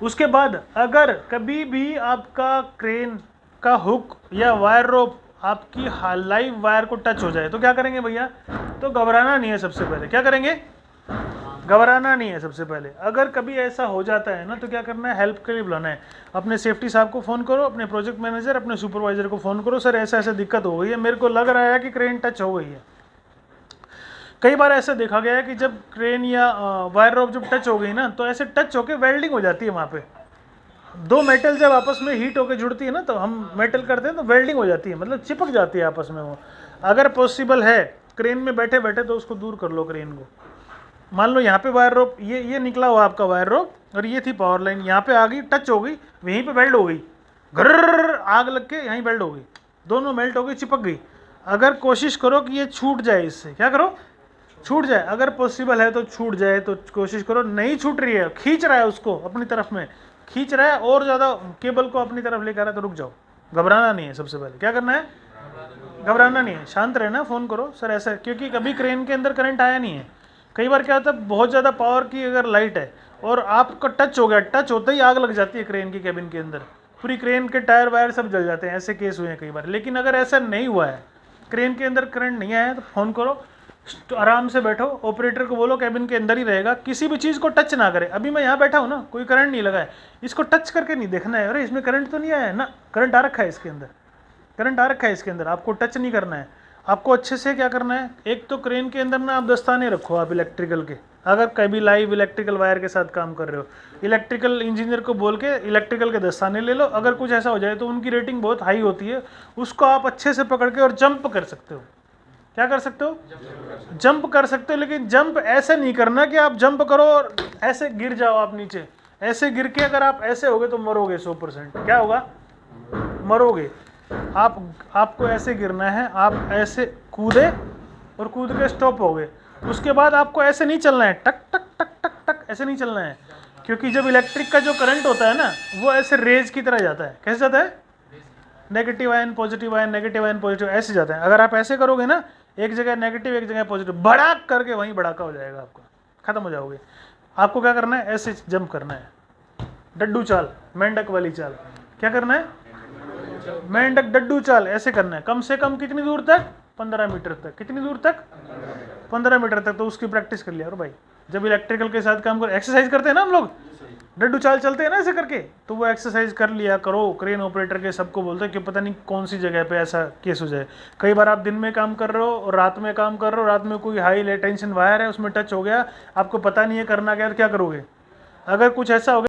उसके बाद अगर कभी भी आपका क्रेन का हुक या वायर रोप आपकी लाइव वायर को टच हो जाए तो क्या करेंगे भैया? तो घबराना नहीं है। सबसे पहले क्या करेंगे? घबराना नहीं है। सबसे पहले अगर कभी ऐसा हो जाता है ना तो क्या करना है? हेल्प के लिए बुलाना है। अपने सेफ्टी साहब को फ़ोन करो, अपने प्रोजेक्ट मैनेजर, अपने सुपरवाइजर को फ़ोन करो, सर ऐसा ऐसा दिक्कत हो गई है, मेरे को लग रहा है कि क्रेन टच हो गई है। कई बार ऐसा देखा गया है कि जब क्रेन या वायर रोप जब टच हो गई ना तो ऐसे टच होकर वेल्डिंग हो जाती है। वहाँ पे दो मेटल जब आपस में हीट होकर जुड़ती है ना तो हम मेटल करते हैं तो वेल्डिंग हो जाती है, मतलब चिपक जाती है आपस में वो। अगर पॉसिबल है क्रेन में बैठे बैठे तो उसको दूर कर लो क्रेन को। मान लो यहाँ पे वायर रोप ये निकला हुआ आपका वायर रोप और ये थी पावर लाइन, यहाँ पे आ गई, टच हो गई, वहीं पे वेल्ड हो गई, घर आग लग के यहीं वेल्ड हो गई, दोनों मेल्ट हो गई, चिपक गई। अगर कोशिश करो कि ये छूट जाए, इससे क्या करो? छूट जाए। अगर पॉसिबल है तो छूट जाए तो कोशिश करो। नहीं छूट रही है, खींच रहा है उसको अपनी तरफ में, खींच रहा है और ज़्यादा केबल को अपनी तरफ लेकर आ रहा है तो रुक जाओ। घबराना नहीं है। सबसे पहले क्या करना है? घबराना नहीं है, शांत रहना। फ़ोन करो सर ऐसा, क्योंकि कभी क्रेन के अंदर करंट आया नहीं है। कई बार क्या होता है, बहुत ज़्यादा पावर की अगर लाइट है और आपका टच हो गया, टच होते ही आग लग जाती है क्रेन की कैबिन के अंदर, पूरी क्रेन के टायर वायर सब जल जाते हैं। ऐसे केस हुए हैं कई बार। लेकिन अगर ऐसा नहीं हुआ है, क्रेन के अंदर करंट नहीं आया है तो फ़ोन करो, तो आराम से बैठो, ऑपरेटर को बोलो कैबिन के अंदर ही रहेगा, किसी भी चीज़ को टच ना करे। अभी मैं यहाँ बैठा हूँ ना, कोई करंट नहीं लगा है, इसको टच करके नहीं देखना है अरे इसमें करंट तो नहीं आया है ना, करंट आ रखा है इसके अंदर, करंट आ रखा है इसके अंदर, आपको टच नहीं करना है। आपको अच्छे से क्या करना है, एक तो क्रेन के अंदर ना आप दस्ताने रखो आप इलेक्ट्रिकल के, अगर कभी लाइव इलेक्ट्रिकल वायर के साथ काम कर रहे हो, इलेक्ट्रिकल इंजीनियर को बोल के इलेक्ट्रिकल के दस्ताने ले लो। अगर कुछ ऐसा हो जाए तो उनकी रेटिंग बहुत हाई होती है, उसको आप अच्छे से पकड़ के और जंप कर सकते हो। क्या कर सकते हो? जंप कर सकते हो, लेकिन जंप ऐसे नहीं करना कि आप जंप करो और ऐसे गिर जाओ आप नीचे। ऐसे गिर के अगर आप ऐसे होगे तो मरोगे 100%। क्या होगा? मरोगे। आपको ऐसे गिरना है, आप ऐसे कूदे और कूद के स्टॉप हो गए। उसके बाद आपको ऐसे नहीं चलना है, टक टक टक टक टक ऐसे नहीं चलना है, क्योंकि जब इलेक्ट्रिक का जो करंट होता है ना वो ऐसे रेज की तरह जाता है। कैसे जाता है? Negative ion positive ion, negative ion positive, ऐसे जाता है। अगर आप ऐसे करोगे ना, एक जगह नेगेटिव एक जगह पॉजिटिव, भड़ाक करके वहीं भड़ाका हो जाएगा, आपका खत्म हो जाओगे। आपको क्या करना है? ऐसे जंप करना है, डड्डू चाल, मेंढक वाली चाल। क्या करना है? मेंढक डड्डू चाल ऐसे करना है। कम से कम कितनी दूर तक? 15 मीटर तक। कितनी दूर तक? 15 मीटर तक। तो उसकी प्रैक्टिस कर लिया और भाई, जब इलेक्ट्रिकल के साथ काम कर, एक्सरसाइज करते हैं ना हम लोग, डड्डू चाल चलते हैं ना ऐसे करके, तो वो एक्सरसाइज कर लिया करो। क्रेन ऑपरेटर के सबको बोलते हैं कि पता नहीं कौन सी जगह पे ऐसा केस हो जाए। कई बार आप दिन में काम कर रहे हो और रात में काम कर रहे हो, रात में कोई हाई टेंशन वायर है उसमें टच हो गया, आपको पता नहीं है करना क्या, तो क्या करोगे? अगर कुछ ऐसा हो गया